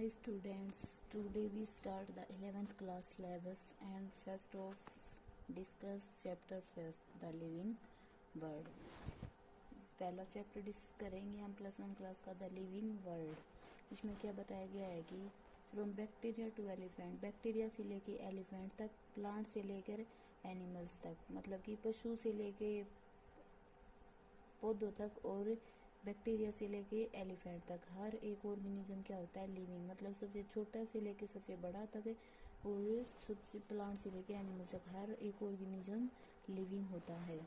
Hi students, today we start the 11th class syllabus and first of discuss chapter first, the living world. पहला chapter discuss करेंगे हम +1 class का the living world. इसमें क्या बताया गया है कि from bacteria to elephant, bacteria से लेके एलिफेंट तक, प्लांट से लेकर एनिमल्स तक, मतलब कि पशु से लेके पौधों तक और बैक्टीरिया से लेके एलिफेंट तक हर एक ऑर्गेनिज्म क्या होता है लिविंग, मतलब सबसे छोटा से लेके सबसे बड़ा तक और सबसे प्लांट से लेके एनिमल तक हर एक ऑर्गेनिज्म लिविंग होता है।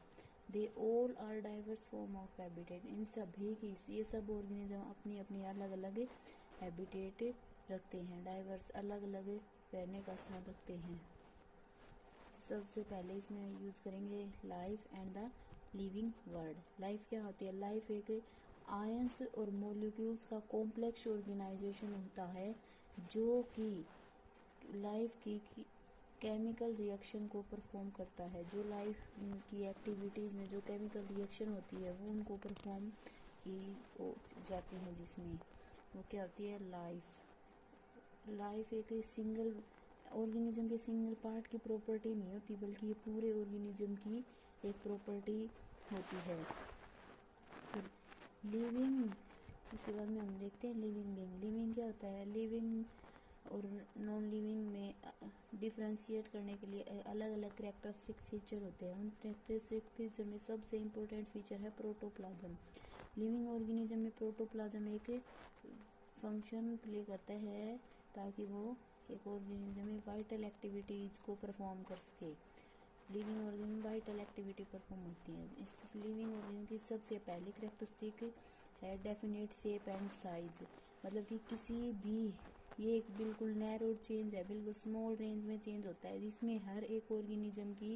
They all are diverse form of habitat, इन सभी की ये सब ऑर्गेनिज्म अपनी अपनी अलग अलग हैबिटेट रखते हैं, डाइवर्स अलग अलग रहने का स्थान रखते हैं। सबसे पहले इसमें यूज करेंगे life and the living world. Life क्या होती है? लाइफ एक आयंस और मॉलिक्यूल्स का कॉम्प्लेक्स ऑर्गेनाइजेशन होता है जो कि लाइफ की केमिकल रिएक्शन को परफॉर्म करता है। जो लाइफ की एक्टिविटीज में जो केमिकल रिएक्शन होती है वो उनको परफॉर्म की जाती है, जिसमें वो क्या होती है लाइफ। लाइफ एक सिंगल ऑर्गेनिज्म के सिंगल पार्ट की प्रॉपर्टी नहीं होती, बल्कि ये पूरे ऑर्गेनिज्म की एक प्रॉपर्टी होती है। लिविंग, इसके बाद में हम देखते हैं लिविंग बीइंग। लिविंग क्या होता है? लिविंग और नॉन लिविंग में डिफ्रेंशिएट करने के लिए अलग अलग कैरेक्टरिस्टिक फीचर होते हैं। उन कैरेक्टरिस्टिक फीचर में सबसे इम्पोर्टेंट फीचर है प्रोटोप्लाज्म। लिविंग ऑर्गेनिज्म में प्रोटोप्लाज्म एक फंक्शन प्ले करता है ताकि वो एक ऑर्गेनिज्म में वाइटल एक्टिविटीज को परफॉर्म कर सके। Living organism vital activity perform होती है। इस लिविंग ऑर्गेनिज्म की सबसे पहली कैरेक्टरिस्टिक है डेफिनेट शेप एंड साइज, मतलब कि किसी भी ये एक बिल्कुल नैरो चेंज है, बिल्कुल स्मॉल रेंज में चेंज होता है, जिसमें हर एक ऑर्गेनिज्म की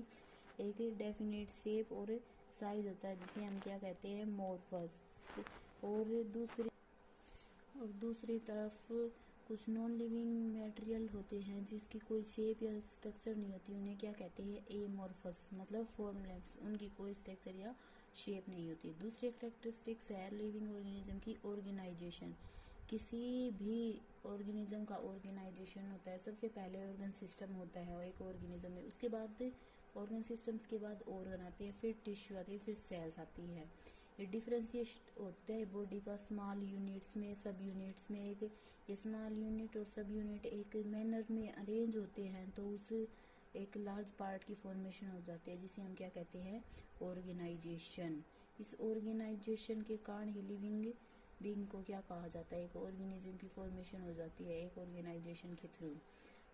एक डेफिनेट शेप और साइज होता है, जिसे हम क्या कहते हैं मॉर्फस। और दूसरी तरफ कुछ नॉन लिविंग मटेरियल होते हैं जिसकी कोई शेप या स्ट्रक्चर नहीं होती, उन्हें क्या कहते हैं एमॉर्फस, मतलब फॉर्मलेस, उनकी कोई स्ट्रक्चर या शेप नहीं होती। दूसरी कैरेक्टरिस्टिक्स है लिविंग ऑर्गेनिज्म की ऑर्गेनाइजेशन। किसी भी ऑर्गेनिज्म का ऑर्गेनाइजेशन होता है, सबसे पहले ऑर्गन सिस्टम होता है एक ऑर्गेनिज्म में, उसके बाद ऑर्गन सिस्टम्स के बाद ऑर्गन आते हैं, फिर टिश्यू आती है, फिर सेल्स आती है। ये डिफरेंशिएशन होता है बॉडी का स्मॉल यूनिट्स में, सब यूनिट्स में। एक ये स्मॉल यूनिट और सब यूनिट एक मैनर में अरेंज होते हैं तो उस एक लार्ज पार्ट की फॉर्मेशन हो जाती है, जिसे हम क्या कहते हैं ऑर्गेनाइजेशन। इस ऑर्गेनाइजेशन के कारण ही लिविंग बीइंग को क्या कहा जाता है, एक ऑर्गेनिज्म की फॉर्मेशन हो जाती है एक ऑर्गेनाइजेशन के थ्रू।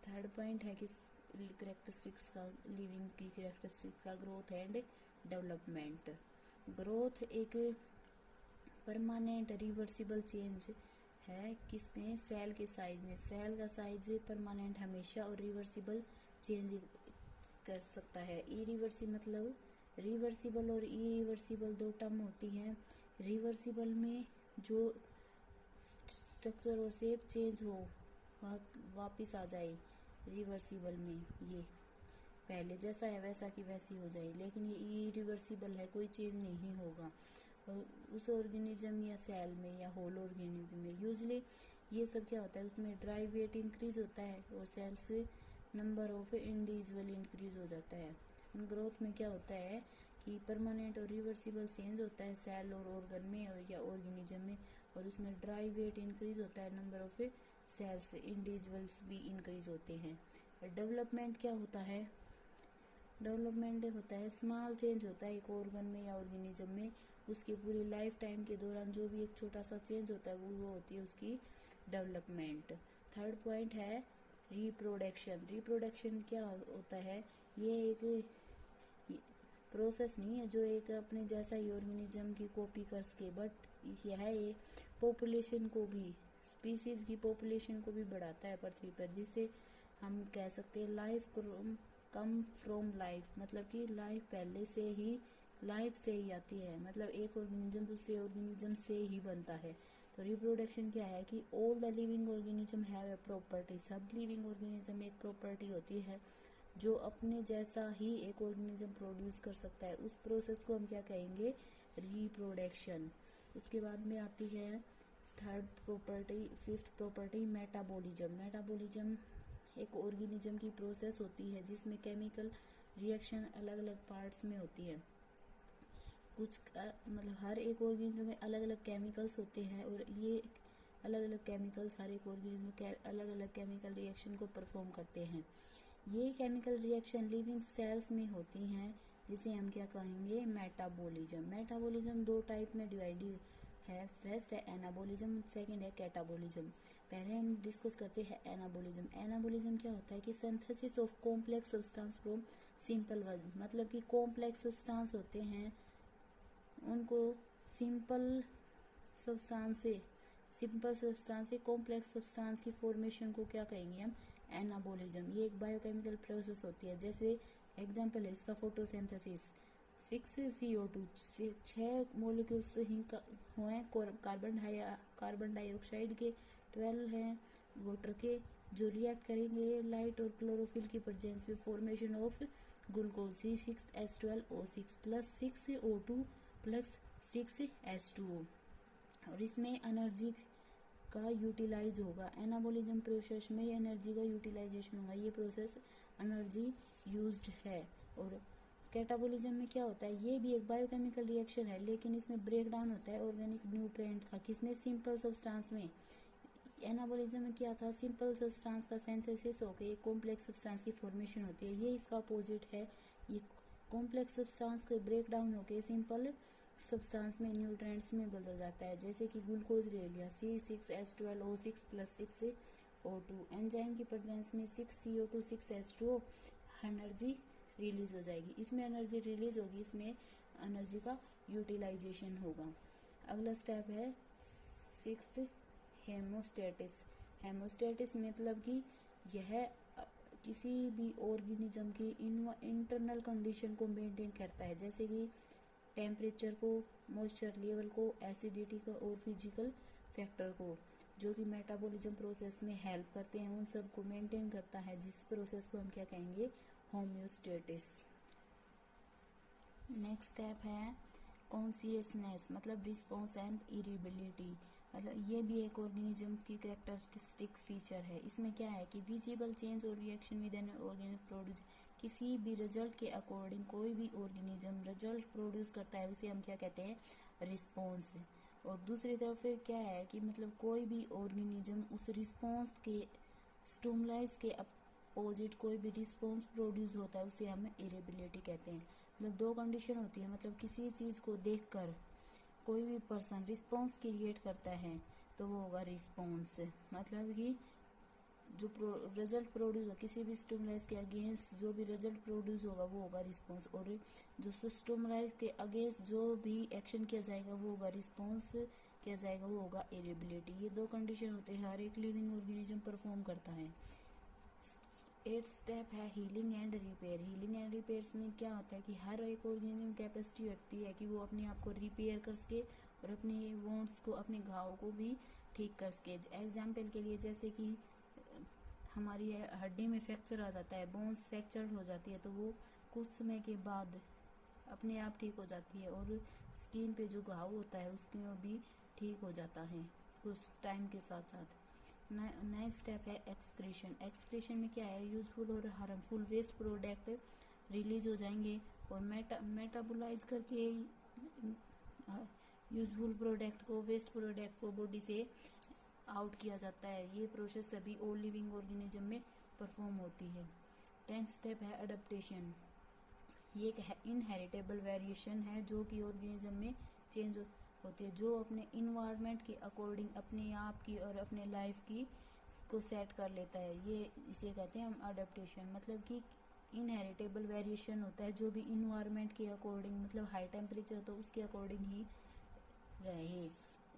थर्ड पॉइंट है कि कैरेक्टरिस्टिक्स का, लिविंग की कैरेक्टरिस्टिक्स का ग्रोथ एंड डेवलपमेंट। ग्रोथ एक परमानेंट रिवर्सिबल चेंज है किसमें? सेल के साइज में। सेल का साइज परमानेंट हमेशा और रिवर्सिबल चेंज कर सकता है। इरिवर्सिबल मतलब रिवर्सिबल और इरिवर्सिबल दो टर्म होती हैं। रिवर्सिबल में जो स्ट्रक्चर और शेप चेंज हो वापिस आ जाए, रिवर्सिबल में ये पहले जैसा है वैसा की वैसी हो जाए, लेकिन ये इरिवर्सिबल है, कोई चेंज नहीं होगा उस ऑर्गेनिज्म या सेल में या होल ऑर्गेनिज्म में। यूजली ये सब क्या होता है, उसमें ड्राई वेट इंक्रीज होता है और cells number of individual increase हो जाता है। ग्रोथ में क्या होता है कि परमानेंट और रिवर्सिबल चेंज होता है सेल और ऑर्गन में या ऑर्गेनिज्म में, और उसमें ड्राई वेट इंक्रीज होता है, नंबर ऑफ सेल्स इंडिविजुअल्स भी इंक्रीज होते हैं। डेवलपमेंट क्या होता है? डेवलपमेंट होता है स्मॉल चेंज होता है एक ऑर्गन में या ऑर्गेनिज्म में, उसकी पूरी लाइफ टाइम के दौरान जो भी एक छोटा सा चेंज होता है वो होती है उसकी डेवलपमेंट। थर्ड पॉइंट है रिप्रोडक्शन। रिप्रोडक्शन क्या होता है? ये एक प्रोसेस नहीं है जो एक अपने जैसा ही ऑर्गेनिज्म की कॉपी कर सके, बट यह एक पॉपुलेशन को भी, स्पीसीज की पॉपुलेशन को भी बढ़ाता है पृथ्वी पर, जिससे हम कह सकते हैं लाइफ कम फ्रॉम लाइफ, मतलब कि लाइफ पहले से ही लाइफ से ही आती है, मतलब एक ऑर्गेनिज्म दूसरे ऑर्गेनिज्म से ही बनता है। तो रिप्रोडक्शन क्या है कि all the living organism have a property, सब लिविंग ऑर्गेनिज्म में एक प्रॉपर्टी होती है जो अपने जैसा ही एक ऑर्गेनिज्म प्रोड्यूस कर सकता है। उस प्रोसेस को हम क्या कहेंगे? रिप्रोडक्शन। उसके बाद में आती है फिफ्थ प्रॉपर्टी मेटाबॉलिज्म। मेटाबॉलिज्म एक ऑर्गेनिज्म की प्रोसेस होती है जिसमें केमिकल रिएक्शन अलग अलग पार्ट्स में होती है। मतलब हर एक ऑर्गेनिज्म में अलग अलग केमिकल्स होते हैं और ये अलग अलग केमिकल्स हर एक ऑर्गेनिज्म में अलग अलग केमिकल रिएक्शन को परफॉर्म करते हैं। ये केमिकल रिएक्शन लिविंग सेल्स में होती हैं जिसे हम क्या कहेंगे, मेटाबॉलिज्म। मेटाबॉलिज्म दो टाइप में डिवाइडेड है। फर्स्ट है एनाबॉलिज्म, सेकंड है कैटाबॉलिज्म। पहले हम डिस्कस करते हैं एनाबॉलिज्म। एनाबॉलिज्म क्या होता है कि synthesis of complex substance from simple one, मतलब कि कॉम्प्लेक्स सब्सटेंस होते हैं उनको सिंपल सब्सटेंस से कॉम्प्लेक्स सब्सटेंस की फॉर्मेशन को क्या कहेंगे हम, एनाबॉलिज्म। ये एक बायोकेमिकल प्रोसेस होती है। जैसे एग्जांपल है इसका फोटोसिंथेसिस। 6CO2 से 6 मोलिक्यूल्स हुए कार्बन डाइऑक्साइड के, 12 हैं वाटर के, जो रिएक्ट करेंगे लाइट और क्लोरोफिल की प्रेजेंस में formation of glucose C6H12O6 plus 6O2 plus 6H2O, और इसमें एनर्जी का यूटिलाइज होगा। एनाबॉलिज्म प्रोसेस में एनर्जी का यूटिलाइजेशन होगा, ये प्रोसेस एनर्जी यूज्ड है। और कैटाबॉलिज्म में क्या होता है, ये भी एक बायोकेमिकल रिएक्शन है लेकिन इसमें ब्रेक डाउन होता है ऑर्गेनिक न्यूट्रिएंट का, किसमें, सिंपल सब्सटेंस में। एनाबॉलिज्म में क्या था, सिंपल सब्सटेंस का सिंथेसिस होकर एक कॉम्प्लेक्स सब्सटेंस की फॉर्मेशन होती है। ये इसका अपोजिट है, ये कॉम्प्लेक्स सब्सटेंस के ब्रेक डाउन होकर सिंपल सब्सटेंस में न्यूट्रिएंट्स में बदल जाता है। जैसे कि ग्लूकोज ले लिया, C6H12O6 प्लस 6O2, एंजाइम की प्रेजेंस में 6CO2 6H2O, एनर्जी रिलीज हो जाएगी। इसमें एनर्जी रिलीज होगी, इसमें एनर्जी का यूटिलाइजेशन होगा। अगला स्टेप है सिक्स्थ, हेमोस्टेटिस। हेमोस्टेटिस मतलब कि यह किसी भी ऑर्गेनिज्म की इंटरनल कंडीशन को मेंटेन करता है, जैसे कि टेम्परेचर को, मॉइस्चर लेवल को, एसिडिटी को और फिजिकल फैक्टर को, जो कि मेटाबॉलिज्म प्रोसेस में हेल्प करते हैं, उन सब को मेंटेन करता है, जिस प्रोसेस को हम क्या कहेंगे, होम्योस्टेटिस। नेक्स्ट स्टेप है कॉन्शियसनेस, मतलब रिस्पॉन्स एंड इरेबिलिटी। मतलब ये भी एक ऑर्गेनिज्म की कैरेक्टरिस्टिक फीचर है। इसमें क्या है कि विजिबल चेंज और reaction with an organism produce, किसी भी रिजल्ट के अकॉर्डिंग कोई भी ऑर्गेनिज्म रिजल्ट प्रोड्यूस करता है उसे हम क्या कहते हैं, रिस्पॉन्स। और दूसरी तरफ क्या है कि मतलब कोई भी ऑर्गेनिज्म उस रिस्पॉन्स के स्टिमुलस के अपोजिट कोई भी रिस्पॉन्स प्रोड्यूस होता है उसे हम इरेबिलिटी कहते हैं। मतलब दो कंडीशन होती है, मतलब किसी चीज़ को देखकर कोई भी पर्सन रिस्पॉन्स क्रिएट करता है तो वो होगा रिस्पॉन्स। मतलब कि जो रिजल्ट प्रोड्यूस हो किसी भी स्टिमुलस के अगेंस्ट, जो भी रिजल्ट प्रोड्यूस होगा वो होगा रिस्पॉन्स, और जो स्टिमुलस के अगेंस्ट जो भी एक्शन किया जाएगा वो होगा रिस्पॉन्स किया जाएगा, वो होगा इरेबिलिटी। ये दो कंडीशन होते हैं, हर एक लिविंग ऑर्गेनिज्म परफॉर्म करता है। 8th स्टेप है healing and repair. Healing and repairs में क्या होता है कि हर एक ऑर्गेनिज्म कैपेसिटी रखती है कि वो अपने आप को रिपेयर कर सके और अपने वोंड्स को, अपने घाव को भी ठीक कर सके। एग्जाम्पल के लिए जैसे कि हमारी हड्डी में फ्रैक्चर आ जाता है, बोन्स फ्रैक्चर हो जाती है, तो वो कुछ समय के बाद अपने आप ठीक हो जाती है, और स्किन पे जो घाव होता है उसके भी ठीक हो जाता है कुछ टाइम के साथ साथ। नेक्स्ट स्टेप है एक्सक्रीशन। एक्सक्रीशन में क्या है, यूजफुल और हार्मफुल वेस्ट प्रोडक्ट रिलीज हो जाएंगे और मेटाबोलाइज करके यूजफुल प्रोडक्ट को, वेस्ट प्रोडक्ट को बॉडी से आउट किया जाता है। ये प्रोसेस सभी ऑल लिविंग ऑर्गेनिज्म में परफॉर्म होती है। 10th स्टेप है अडेप्टेशन। ये एक इनहेरिटेबल वेरिएशन है जो कि ऑर्गेनिज्म में चेंज होती है, जो अपने इन्वायरमेंट के अकॉर्डिंग अपने आप की और अपने लाइफ की को सेट कर लेता है। ये इसे कहते हैं हम अडेप्टेशन। मतलब कि इनहेरिटेबल वेरिएशन होता है जो भी इन्वायरमेंट के अकॉर्डिंग, मतलब हाई टेम्परेचर तो उसके अकॉर्डिंग ही रहे।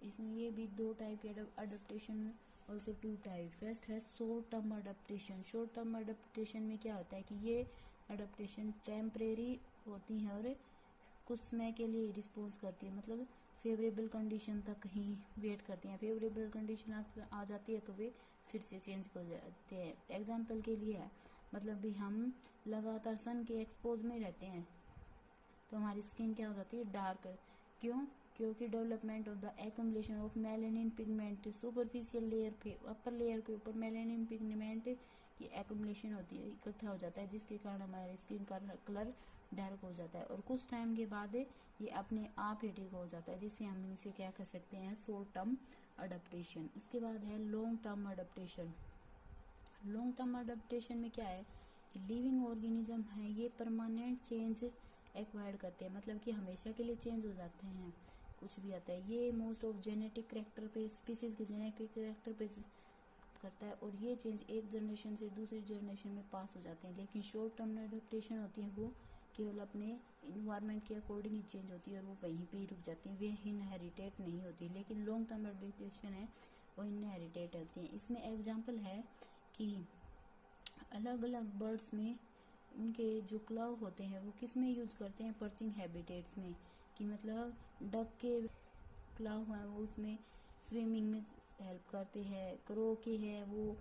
इसमें ये भी दो टाइप के अडेप्टेशन, ऑल्सो 2 टाइप। फर्स्ट है short term adaptation. Short term adaptation में क्या होता है कि ये अडेप्टेशन टेम्परेरी होती है और कुछ समय के लिए रिस्पॉन्स करती है, मतलब फेवरेबल कंडीशन तक ही वेट करती हैं। फेवरेबल कंडीशन आ जाती है तो वे फिर से चेंज हो जाते हैं। एग्जाम्पल के लिए है, मतलब भी हम लगातार सन के एक्सपोज में रहते हैं तो हमारी स्किन क्या हो जाती है, डार्क। क्यों? क्योंकि development of the accumulation of melanin pigment superficial layer पे अपर लेयर के ऊपर मेलानिन पिगमेंट की एक्यूमुलेशन होती है, इकट्ठा हो जाता है, जिसके कारण हमारे स्किन का कलर डार्क हो जाता है और कुछ टाइम के बाद ये अपने आप ही ठीक हो जाता है, जिससे हम इसे क्या कर सकते हैं, शॉर्ट टर्म अडेप्टेशन। इसके बाद है long term adaptation. Long term adaptation में क्या है, लिविंग ऑर्गेनिज्म है ये परमानेंट चेंज एक्वायर्ड करते हैं, मतलब कि हमेशा के लिए चेंज हो जाते हैं, कुछ भी आता है। ये मोस्ट ऑफ जेनेटिक करेक्टर पे, स्पीसीज के जेनेटिक करेक्टर पे करता है और ये चेंज एक जनरेशन से दूसरी जनरेशन में पास हो जाते हैं। लेकिन शॉर्ट टर्म अडेप्टेशन होती है वो केवल अपने इन्वायरमेंट के अकॉर्डिंग ही चेंज होती है और वो वहीं पे ही रुक जाती है, वे इनहेरिटेट नहीं होती। लेकिन लॉन्ग टर्म अडेप्टेशन है वो इनहेरिटेट होती है। इसमें एग्जाम्पल है कि अलग अलग बर्ड्स में उनके जो क्लाव होते हैं वो किस में यूज करते हैं, पर्चिंग हैबिटेट्स में, कि मतलब डक के क्लाव हैं वो उसमें स्विमिंग में हेल्प करते हैं, क्रो के हैं वो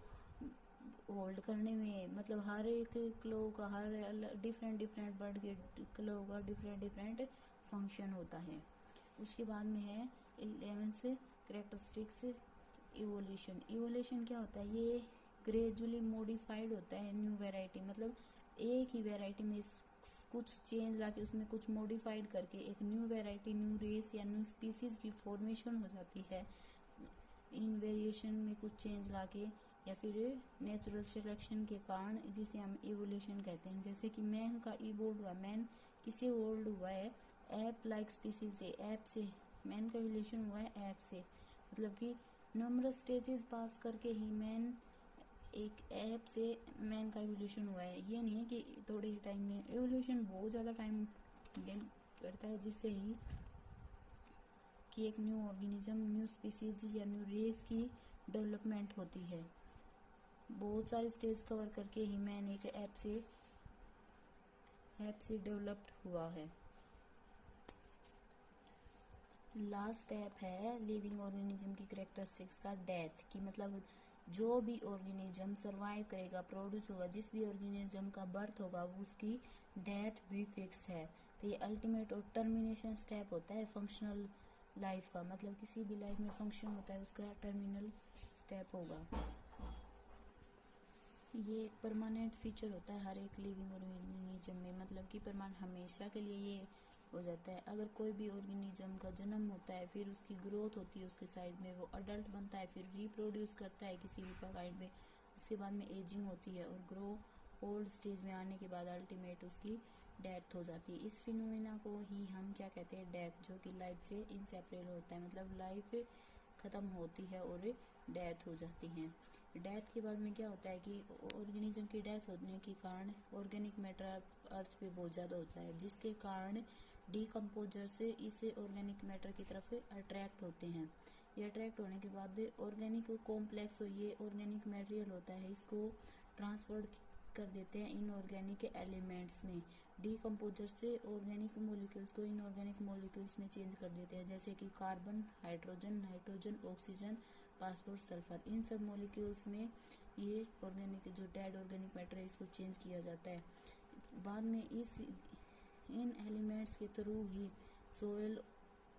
होल्ड करने में, मतलब हर एक क्लो का हर डिफरेंट डिफरेंट बर्ड के क्लो का डिफरेंट डिफरेंट फंक्शन होता है। उसके बाद में है 11th कैरेक्टरिस्टिक्स इवोल्यूशन। इवोल्यूशन क्या होता है, ये ग्रेजुअली मॉडिफाइड होता है न्यू वैरायटी, मतलब एक ही वैरायटी में कुछ चेंज लाके उसमें कुछ मॉडिफाइड करके एक न्यू वैरायटी, न्यू रेस या न्यू स्पीसीज की फॉर्मेशन हो जाती है। इन वेरिएशन में कुछ चेंज लाके या फिर नेचुरल सिलेक्शन के कारण, जिसे हम इवोल्यूशन कहते हैं। जैसे कि मैन का इवोल्व हुआ, मैन किसे इवोल्व हुआ है, एप लाइक स्पीसीज से, एप से मैन का इवोल्यूशन हुआ है, एप से, मतलब कि नंबरस स्टेजेस पास करके ही मैन एक ऐप से मैन का इवोल्यूशन हुआ है। ये नहीं है कि थोड़े ही टाइम में, इवोल्यूशन बहुत ज़्यादा टाइम गेन करता है, जिससे ही कि एक न्यू ऑर्गेनिज्म, न्यू स्पीसीज या न्यू रेस की डेवलपमेंट होती है। बहुत सारे स्टेज कवर करके ही मैन एक ऐप से डेवलप्ड हुआ है। लास्ट स्टेप है लिविंग ऑर्गेनिज्म की कैरेक्टरिस्टिक्स का, डेथ की, मतलब जो भी ऑर्गेनिज्म सरवाइव करेगा, प्रोड्यूस होगा, जिस भी ऑर्गेनिज्म का बर्थ होगा उसकी डेथ भी फिक्स है। तो ये अल्टीमेट और टर्मिनेशन स्टेप होता है फंक्शनल लाइफ का, मतलब किसी भी लाइफ में फंक्शन होता है उसका टर्मिनल स्टेप होगा। ये एक परमानेंट फीचर होता है हर एक लिविंग ऑर्गेनिज्म में, मतलब कि परमानेंट हमेशा के लिए ये हो जाता है। अगर कोई भी ऑर्गेनिज्म का जन्म होता है, फिर उसकी ग्रोथ होती है उसके साइज में, वो अडल्ट बनता है, फिर रिप्रोड्यूस करता है किसी भी काइंड में, उसके बाद में एजिंग होती है और ग्रो ओल्ड स्टेज में आने के बाद अल्टीमेट उसकी डेथ हो जाती है। इस फिनोमेना को ही हम क्या कहते हैं, डेथ, जो कि लाइफ से इनसेपरेबल होता है, मतलब लाइफ ख़त्म होती है और डेथ हो जाती है। डेथ के बाद में क्या होता है कि ऑर्गेनिज्म की डेथ होने के कारण ऑर्गेनिक मैटर अर्थ पे बहुत ज़्यादा होता है, जिसके कारण डीकम्पोजर से इस ऑर्गेनिक मैटर की तरफ अट्रैक्ट होते हैं। ये अट्रैक्ट होने के बाद ऑर्गेनिक कॉम्प्लेक्स, ये ऑर्गेनिक मटेरियल होता है, इसको ट्रांसफर कर देते हैं इनऑर्गेनिक एलिमेंट्स में। डीकम्पोजर से ऑर्गेनिक मॉलिक्यूल्स को इनऑर्गेनिक मॉलिक्यूल्स में चेंज कर देते हैं, जैसे कि carbon, hydrogen, nitrogen, oxygen, phosphorus, sulphur, इन सब मॉलिक्यूल्स में ये ऑर्गेनिक जो डेड ऑर्गेनिक मैटर है इसको चेंज किया जाता है। बाद में इन एलिमेंट्स के थ्रू ही सोयल,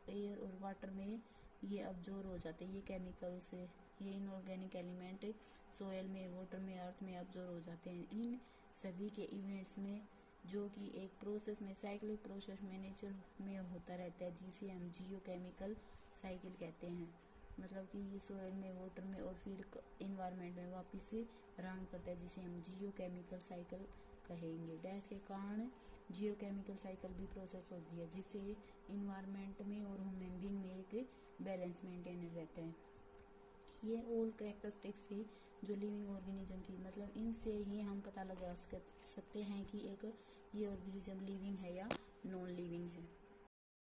एयर और वाटर में ये अब्जॉर्ब हो जाते हैं। ये केमिकल्स, ये इनऑर्गेनिक एलिमेंट सोयल में, वाटर में, अर्थ में अब्जॉर्ब हो जाते हैं। इन सभी के इवेंट्स में, जो कि एक प्रोसेस में, साइक्लिक प्रोसेस में नेचर में होता रहता है, जिसे हम जियोकेमिकल साइकिल कहते हैं। मतलब कि ये सोयल में, वाटर में और फिर इन्वायरमेंट में वापस राउंड करता है, जिसे हम जियोकेमिकल साइकिल कहेंगे। डेथ के कारण जियोकेमिकल साइकिल भी प्रोसेस होती है, जिससे इन्वायरमेंट में और ह्यूमन बीइंग में एक बैलेंस मेंटेन रहता है। ये ऑल कैरेक्टरिस्टिक्स थी जो लिविंग ऑर्गेनिज्म की, मतलब इनसे ही हम पता लगा सकते हैं कि एक ये ऑर्गेनिज्म लिविंग है या नॉन लिविंग है।